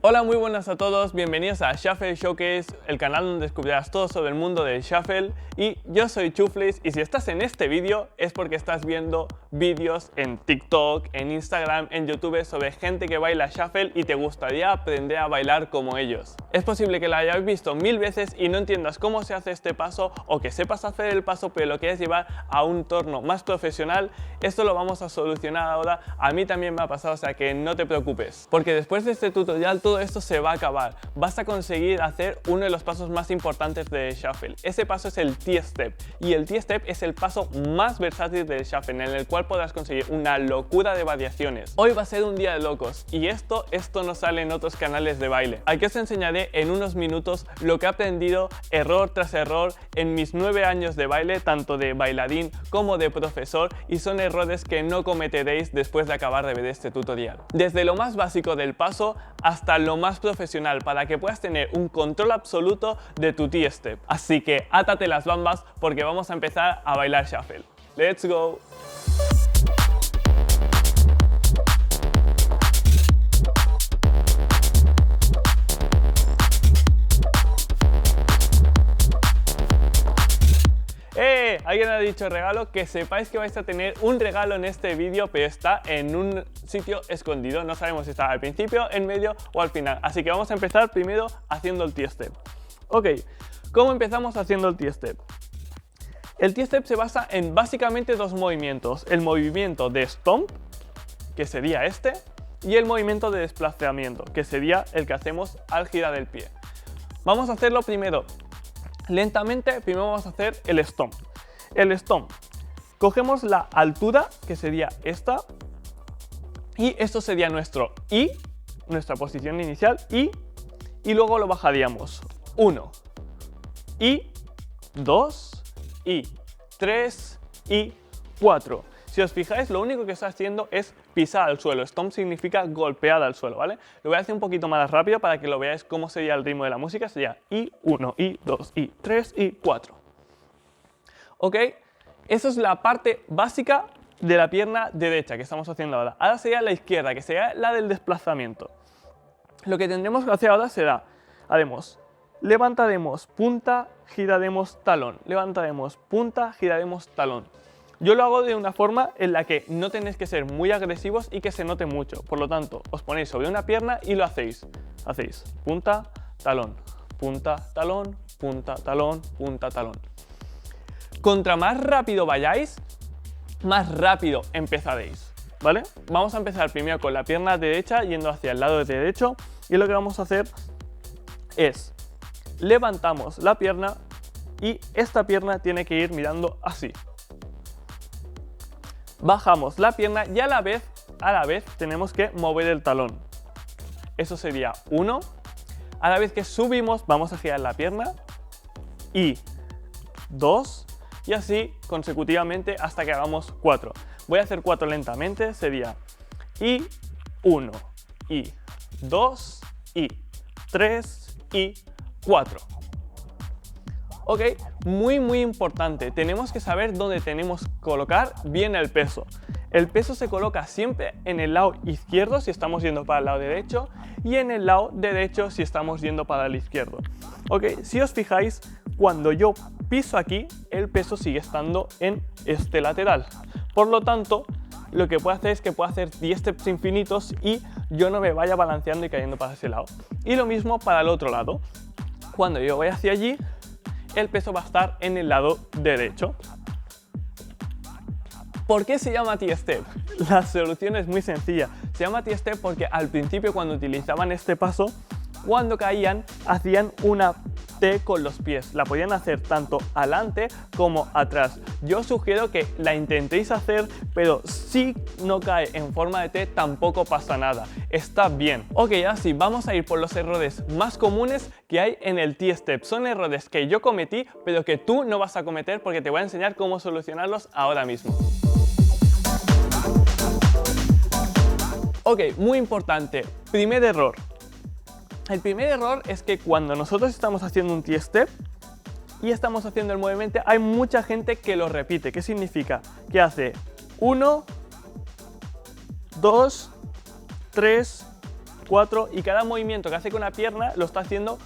Hola, muy buenas a todos, bienvenidos a Shuffle Showcase, el canal donde descubrirás todo sobre el mundo del Shuffle. Y yo soy Chuflis, y si estás en este vídeo es porque estás viendo vídeos en TikTok, en Instagram, en YouTube sobre gente que baila Shuffle y te gustaría aprender a bailar como ellos. Es posible que lo hayáis visto 1000 veces y no entiendas cómo se hace este paso, o que sepas hacer el paso pero lo quieres llevar a un entorno más profesional. Esto lo vamos a solucionar ahora. A mí también me ha pasado, o sea que no te preocupes, porque después de este tutorial todo esto se va a acabar. Vas a conseguir hacer uno de los pasos más importantes de Shuffle. Ese paso es el T-Step, y el T-Step es el paso más versátil del Shuffle, en el cual podrás conseguir una locura de variaciones. Hoy va a ser un día de locos, y esto no sale en otros canales de baile. Aquí os enseñaré en unos minutos lo que he aprendido error tras error en mis 9 años de baile, tanto de bailarín como de profesor, y son errores que no cometeréis después de acabar de ver este tutorial. Desde lo más básico del paso hasta lo más profesional, para que puedas tener un control absoluto de tu T-Step. Así que átate las bambas porque vamos a empezar a bailar Shuffle. ¡Let's go! Alguien ha dicho regalo. Que sepáis que vais a tener un regalo en este vídeo, pero está en un sitio escondido. No sabemos si está al principio, en medio o al final. Así que vamos a empezar primero haciendo el T-Step. Ok, ¿cómo empezamos haciendo el T-Step? El T-Step se basa en básicamente dos movimientos. El movimiento de stomp, que sería este, y el movimiento de desplazamiento, que sería el que hacemos al girar el pie. Vamos a hacerlo primero lentamente. Primero vamos a hacer el stomp. El stomp, cogemos la altura, que sería esta, y esto sería nuestro I, nuestra posición inicial, y luego lo bajaríamos. 1, y 2, y 3, y 4. Si os fijáis, lo único que está haciendo es pisar al suelo. Stomp significa golpear al suelo, ¿vale? Lo voy a hacer un poquito más rápido para que lo veáis cómo sería el ritmo de la música. Sería y 1, y 2, y 3, y 4. ¿Ok? Eso es la parte básica de la pierna derecha que estamos haciendo ahora. Ahora sería la izquierda, que sería la del desplazamiento. Lo que tendremos que hacer ahora será, levantaremos punta, giraremos talón. Levantaremos punta, giraremos talón. Yo lo hago de una forma en la que no tenéis que ser muy agresivos y que se note mucho. Por lo tanto, os ponéis sobre una pierna y lo hacéis. Hacéis punta, talón, punta, talón, punta, talón, punta, talón. Contra más rápido vayáis, más rápido empezaréis, ¿vale? Vamos a empezar primero con la pierna derecha yendo hacia el lado derecho, y lo que vamos a hacer es levantamos la pierna y esta pierna tiene que ir mirando así. Bajamos la pierna y a la vez tenemos que mover el talón. Eso sería 1. A la vez que subimos vamos a girar la pierna y 2, y así consecutivamente hasta que hagamos 4. Voy a hacer 4 lentamente. Sería y 1, y 2, y 3, y 4. Ok, muy importante, tenemos que saber dónde tenemos que colocar bien el peso. El peso se coloca siempre en el lado izquierdo si estamos yendo para el lado derecho, y en el lado derecho si estamos yendo para el izquierdo. Ok, si os fijáis, cuando yo piso aquí, el peso sigue estando en este lateral. Por lo tanto, lo que puedo hacer es que puedo hacer 10 steps infinitos y yo no me vaya balanceando y cayendo para ese lado. Y lo mismo para el otro lado. Cuando yo voy hacia allí, el peso va a estar en el lado derecho. ¿Por qué se llama T-Step? La solución es muy sencilla. Se llama T-Step porque al principio, cuando utilizaban este paso, cuando caían, hacían una T con los pies. La podían hacer tanto adelante como atrás. Yo os sugiero que la intentéis hacer, pero si no cae en forma de T tampoco pasa nada. Está bien. Ok, así vamos a ir por los errores más comunes que hay en el T-Step. Son errores que yo cometí, pero que tú no vas a cometer, porque te voy a enseñar cómo solucionarlos ahora mismo. Ok, muy importante. Primer error. El primer error es que cuando nosotros estamos haciendo un T-Step y estamos haciendo el movimiento, hay mucha gente que lo repite. ¿Qué significa? Que hace 1, 2, 3, 4 y cada movimiento que hace con una pierna lo está haciendo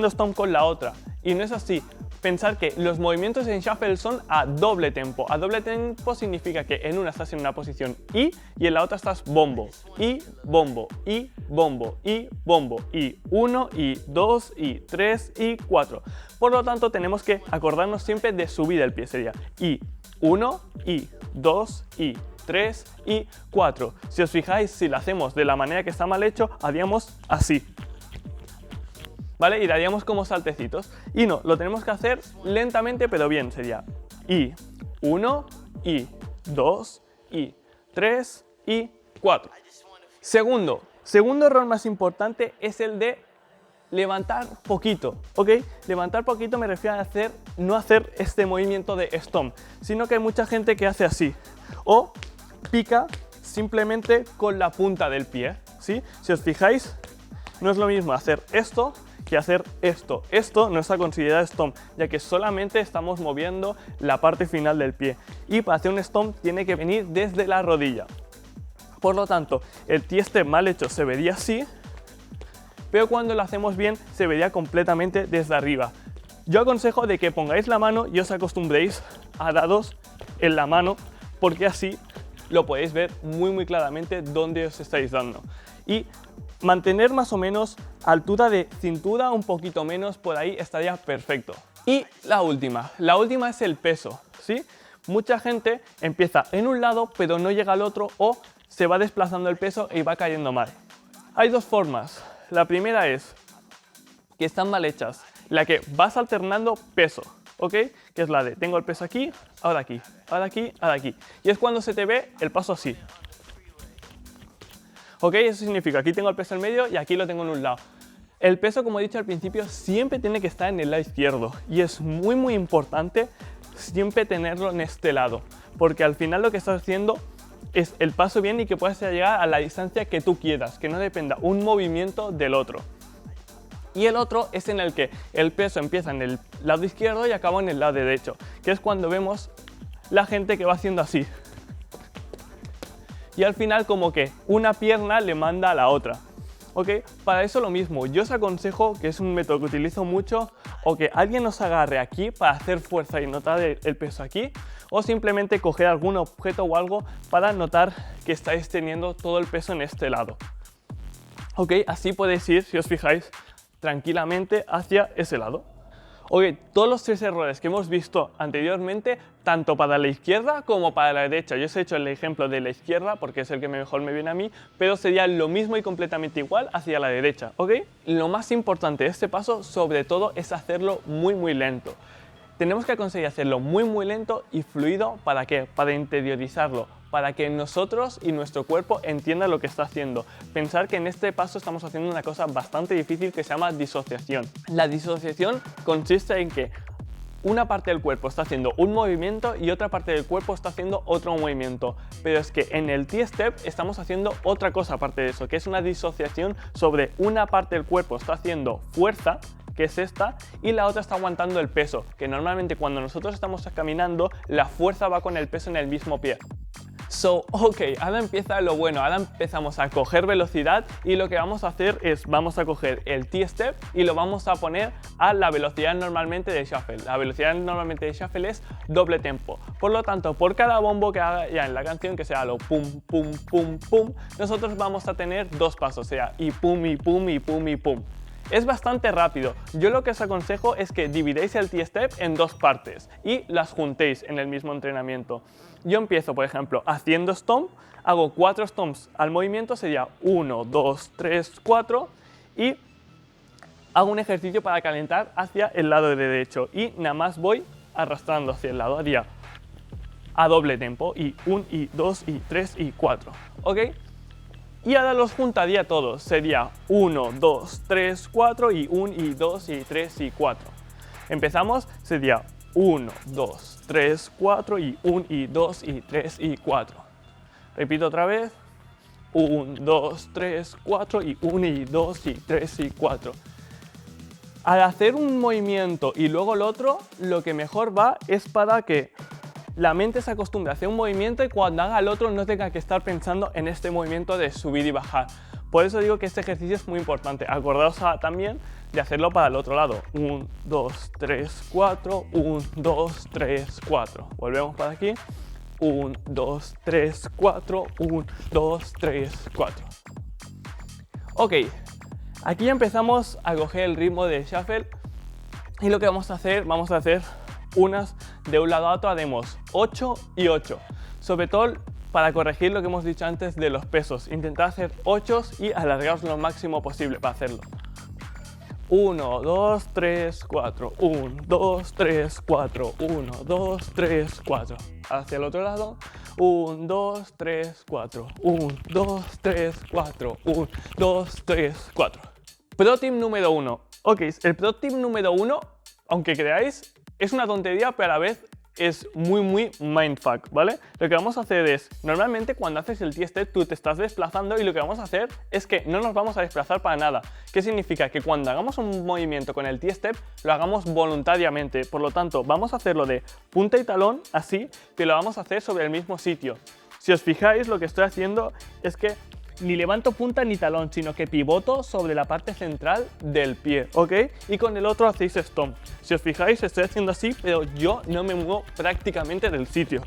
stomp con la otra. Y no es así. Pensar que los movimientos en shuffle son a doble tempo. A doble tempo significa que en una estás en una posición y en la otra estás bombo, y bombo, y bombo, y bombo, y 1, y 2, y 3, y 4. Por lo tanto, tenemos que acordarnos siempre de subir el pie. Sería y 1, y 2, y 3, y 4. Si os fijáis, si lo hacemos de la manera que está mal hecho, haríamos así. ¿Vale? Y daríamos como saltecitos. Y no, lo tenemos que hacer lentamente pero bien. Sería y 1, y 2, y 3, y 4. Segundo error más importante es el de levantar poquito, ¿ok? Levantar poquito me refiero a no hacer este movimiento de stomp, sino que hay mucha gente que hace así. O pica simplemente con la punta del pie, ¿sí? Si os fijáis, no es lo mismo hacer esto que hacer esto. Esto no está considerado stomp, ya que solamente estamos moviendo la parte final del pie. Y para hacer un stomp tiene que venir desde la rodilla. Por lo tanto, el T-step mal hecho se vería así, pero cuando lo hacemos bien se vería completamente desde arriba. Yo aconsejo de que pongáis la mano y os acostumbréis a dados en la mano, porque así lo podéis ver muy claramente dónde os estáis dando. Y mantener más o menos altura de cintura, un poquito menos, por ahí estaría perfecto. Y la última es el peso, ¿sí? Mucha gente empieza en un lado pero no llega al otro, o se va desplazando el peso y va cayendo mal. Hay dos formas. La primera es que están mal hechas, la que vas alternando peso, ¿ok? Que es la de tengo el peso aquí, ahora aquí, ahora aquí, ahora aquí. Y es cuando se te ve el paso así. ¿Ok? Eso significa aquí tengo el peso en medio y aquí lo tengo en un lado. El peso, como he dicho al principio, siempre tiene que estar en el lado izquierdo. Y es muy importante siempre tenerlo en este lado. Porque al final lo que estás haciendo es el paso bien y que puedas llegar a la distancia que tú quieras. Que no dependa un movimiento del otro. Y el otro es en el que el peso empieza en el lado izquierdo y acaba en el lado derecho. Que es cuando vemos la gente que va haciendo así. Y al final como que una pierna le manda a la otra, ¿ok? Para eso lo mismo, yo os aconsejo, que es un método que utilizo mucho, o que alguien os agarre aquí para hacer fuerza y notar el peso aquí, o simplemente coger algún objeto o algo para notar que estáis teniendo todo el peso en este lado, ¿ok? Así podéis ir, si os fijáis, tranquilamente hacia ese lado. Ok, todos los tres errores que hemos visto anteriormente, tanto para la izquierda como para la derecha. Yo os he hecho el ejemplo de la izquierda porque es el que mejor me viene a mí, pero sería lo mismo y completamente igual hacia la derecha, ¿ok? Lo más importante de este paso, sobre todo, es hacerlo muy lento. Tenemos que conseguir hacerlo muy lento y fluido. ¿Para qué? Para interiorizarlo, para que nosotros y nuestro cuerpo entiendan lo que está haciendo. Pensar que en este paso estamos haciendo una cosa bastante difícil que se llama disociación. La disociación consiste en que una parte del cuerpo está haciendo un movimiento y otra parte del cuerpo está haciendo otro movimiento. Pero es que en el T-step estamos haciendo otra cosa aparte de eso, que es una disociación sobre una parte del cuerpo está haciendo fuerza, que es esta, y la otra está aguantando el peso, que normalmente cuando nosotros estamos caminando, la fuerza va con el peso en el mismo pie. Ok, ahora empieza lo bueno, ahora empezamos a coger velocidad y lo que vamos a hacer es, vamos a coger el T-step y lo vamos a poner a la velocidad normalmente de shuffle. La velocidad normalmente de shuffle es doble tempo. Por lo tanto, por cada bombo que haga ya en la canción, que sea lo pum, pum, pum, pum, nosotros vamos a tener dos pasos, sea y pum, y pum, y pum, y pum. Es bastante rápido. Yo lo que os aconsejo es que dividéis el T-step en dos partes y las juntéis en el mismo entrenamiento. Yo empiezo, por ejemplo, haciendo stomp, hago 4 stomps al movimiento, sería 1, 2, 3, 4 y hago un ejercicio para calentar hacia el lado derecho y nada más voy arrastrando hacia el lado, haría a doble tempo y 1, y 2, y 3, y 4, ¿ok? Y ahora los juntaría todos, sería 1, 2, 3, 4 y 1, y 2, y 3, y 4. Empezamos, sería 1, 2, 3, 4 y 1, y 2, y 3, y 4. Repito otra vez, 1, 2, 3, 4 y 1, y 2, y 3, y 4. Al hacer un movimiento y luego el otro, lo que mejor va es para que la mente se acostumbre a hacer un movimiento y cuando haga el otro no tenga que estar pensando en este movimiento de subir y bajar. Por eso digo que este ejercicio es muy importante. Acordaos también de hacerlo para el otro lado. 1, 2, 3, 4, 1, 2, 3, 4. Volvemos para aquí. 1, 2, 3, 4, 1, 2, 3, 4. Ok, aquí ya empezamos a coger el ritmo de shuffle y lo que vamos a hacer unas de un lado a otro, haremos 8 y 8. Sobre todo para corregir lo que hemos dicho antes de los pesos. Intentad hacer 8 y alargaros lo máximo posible para hacerlo. 1, 2, 3, 4, 1, 2, 3, 4, 1, 2, 3, 4. Hacia el otro lado. 1, 2, 3, 4, 1, 2, 3, 4, 1, 2, 3, 4. Pro tip número 1. Ok, el pro tip número 1, aunque creáis, es una tontería, pero a la vez es muy mindfuck, ¿vale? Lo que vamos a hacer es, normalmente cuando haces el T-step tú te estás desplazando y lo que vamos a hacer es que no nos vamos a desplazar para nada. ¿Qué significa? Que cuando hagamos un movimiento con el T-step lo hagamos voluntariamente. Por lo tanto, vamos a hacerlo de punta y talón, así, que lo vamos a hacer sobre el mismo sitio. Si os fijáis, lo que estoy haciendo es que ni levanto punta ni talón, sino que pivoto sobre la parte central del pie, ¿ok? Y con el otro hacéis stomp. Si os fijáis, estoy haciendo así, pero yo no me muevo prácticamente del sitio.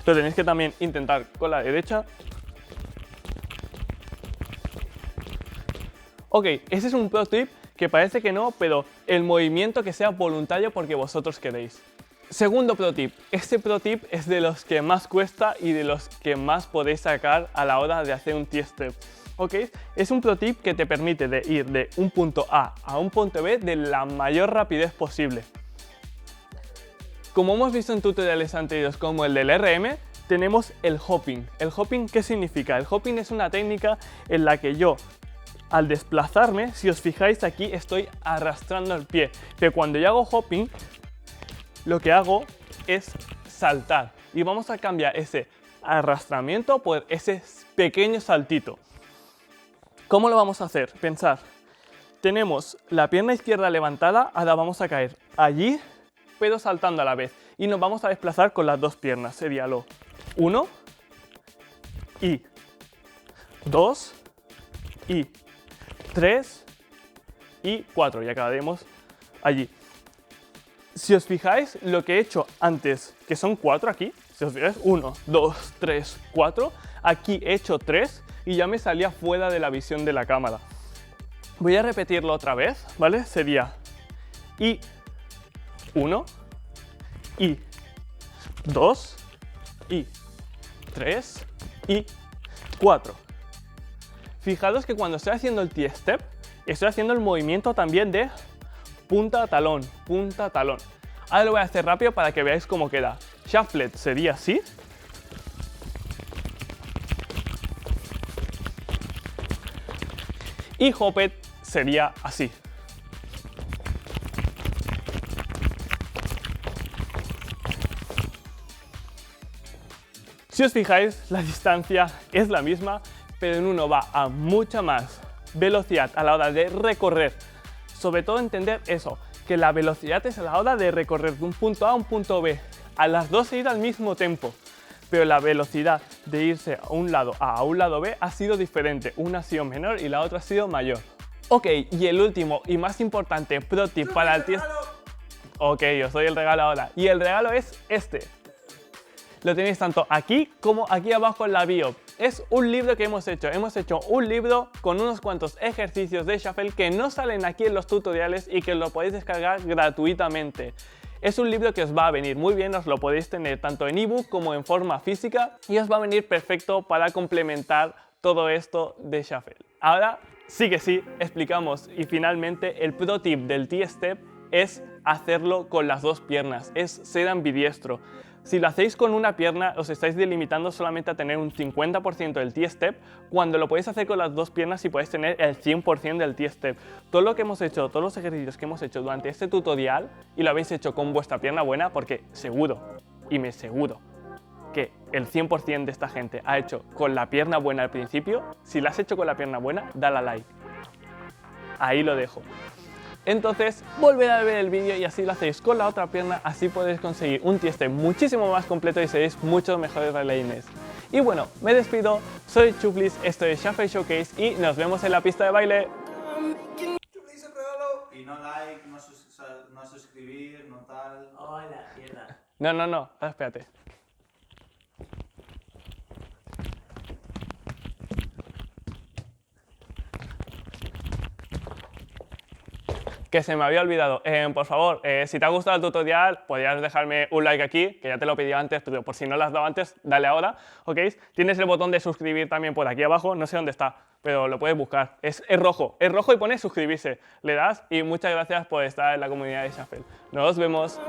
Lo tenéis que también intentar con la derecha. Ok, ese es un pro tip que parece que no, pero el movimiento que sea voluntario porque vosotros queréis. Segundo pro tip. Este pro tip es de los que más cuesta y de los que más podéis sacar a la hora de hacer un T-step. ¿Ok? Es un pro tip que te permite de ir de un punto A a un punto B de la mayor rapidez posible. Como hemos visto en tutoriales anteriores como el del RM, tenemos el hopping. ¿El hopping qué significa? El hopping es una técnica en la que yo, al desplazarme, si os fijáis aquí, estoy arrastrando el pie. Pero cuando yo hago hopping, lo que hago es saltar y vamos a cambiar ese arrastramiento por ese pequeño saltito. ¿Cómo lo vamos a hacer? Pensad, tenemos la pierna izquierda levantada, ahora vamos a caer allí, pero saltando a la vez y nos vamos a desplazar con las dos piernas. Sería lo 1 y 2 y 3 y 4 y acabaremos allí. Si os fijáis, lo que he hecho antes, que son 4 aquí, si os fijáis, 1, 2, 3, 4, aquí he hecho 3 y ya me salía fuera de la visión de la cámara. Voy a repetirlo otra vez, ¿vale? Sería y 1, y 2, y 3, y 4. Fijaros que cuando estoy haciendo el T-step, estoy haciendo el movimiento también de punta a talón, punta a talón. Ahora lo voy a hacer rápido para que veáis cómo queda. Shufflet sería así. Y hoppet sería así. Si os fijáis, la distancia es la misma, pero en uno va a mucha más velocidad a la hora de recorrer. Sobre todo entender eso, que la velocidad es a la hora de recorrer de un punto A a un punto B. A las dos se ir al mismo tiempo, pero la velocidad de irse a un lado A a un lado B ha sido diferente. Una ha sido menor y la otra ha sido mayor. Ok, y el último y más importante pro tip para el test. Ok, os doy el regalo ahora. Y el regalo es este. Lo tenéis tanto aquí como aquí abajo en la bio. Es un libro que hemos hecho. Hemos hecho un libro con unos cuantos ejercicios de shuffle que no salen aquí en los tutoriales y que lo podéis descargar gratuitamente. Es un libro que os va a venir muy bien, os lo podéis tener tanto en ebook como en forma física y os va a venir perfecto para complementar todo esto de shuffle. Ahora sí que sí, explicamos y finalmente el pro tip del T-step es hacerlo con las dos piernas, es ser ambidiestro. Si lo hacéis con una pierna, os estáis delimitando solamente a tener un 50% del T-step, cuando lo podéis hacer con las dos piernas y podéis tener el 100% del T-step. Todo lo que hemos hecho, todos los ejercicios que hemos hecho durante este tutorial, y lo habéis hecho con vuestra pierna buena, porque seguro, y me seguro, que el 100% de esta gente ha hecho con la pierna buena al principio. Si lo has hecho con la pierna buena, dale a like. Ahí lo dejo. Entonces, volver a ver el vídeo y así lo hacéis con la otra pierna, así podéis conseguir un T-step muchísimo más completo y seréis muchos mejores bailarines. Y bueno, me despido, soy Chuflis, esto es Shuffle Showcase y nos vemos en la pista de baile. Chuflis el regalo. Y no like, no suscribir, no tal. Hola, mierda. No, espérate. Que se me había olvidado. Por favor, si te ha gustado el tutorial, podrías dejarme un like aquí, que ya te lo pedí antes, pero por si no lo has dado antes, dale ahora, ¿ok? Tienes el botón de suscribir también por aquí abajo, no sé dónde está, pero lo puedes buscar. Es rojo y pone suscribirse. Le das y muchas gracias por estar en la comunidad de Shuffle. Nos vemos.